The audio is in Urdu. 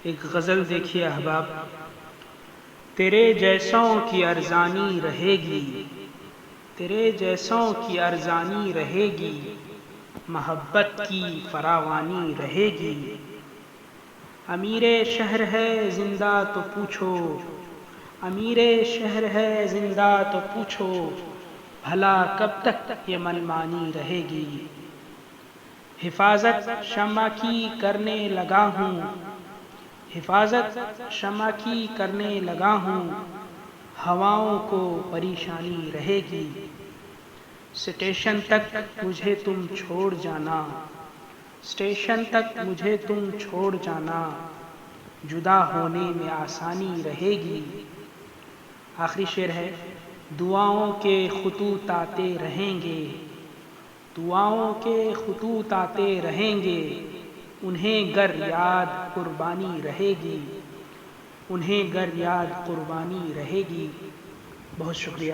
ایک غزل دیکھیے احباب، تیرے جیسوں کی ارزانی رہے گی، تیرے جیسوں کی ارزانی رہے گی، محبت کی فراوانی رہے گی۔ امیر شہر ہے زندہ تو پوچھو، امیر شہر ہے زندہ تو پوچھو، بھلا کب تک یہ منمانی رہے گی۔ حفاظت شمع کی کرنے لگا ہوں، حفاظت شمع کی کرنے لگا ہوں، ہواؤں کو پریشانی رہے گی۔ اسٹیشن تک مجھے تم چھوڑ جانا، اسٹیشن تک مجھے تم چھوڑ جانا، جدا ہونے میں آسانی رہے گی۔ آخری شعر ہے، دعاؤں کے خطوط آتے رہیں گے، دعاؤں کے خطوط آتے رہیں گے، انہیں گر یاد قربانی رہے گی، انہیں گر یاد قربانی رہے گی۔ بہت شکریہ۔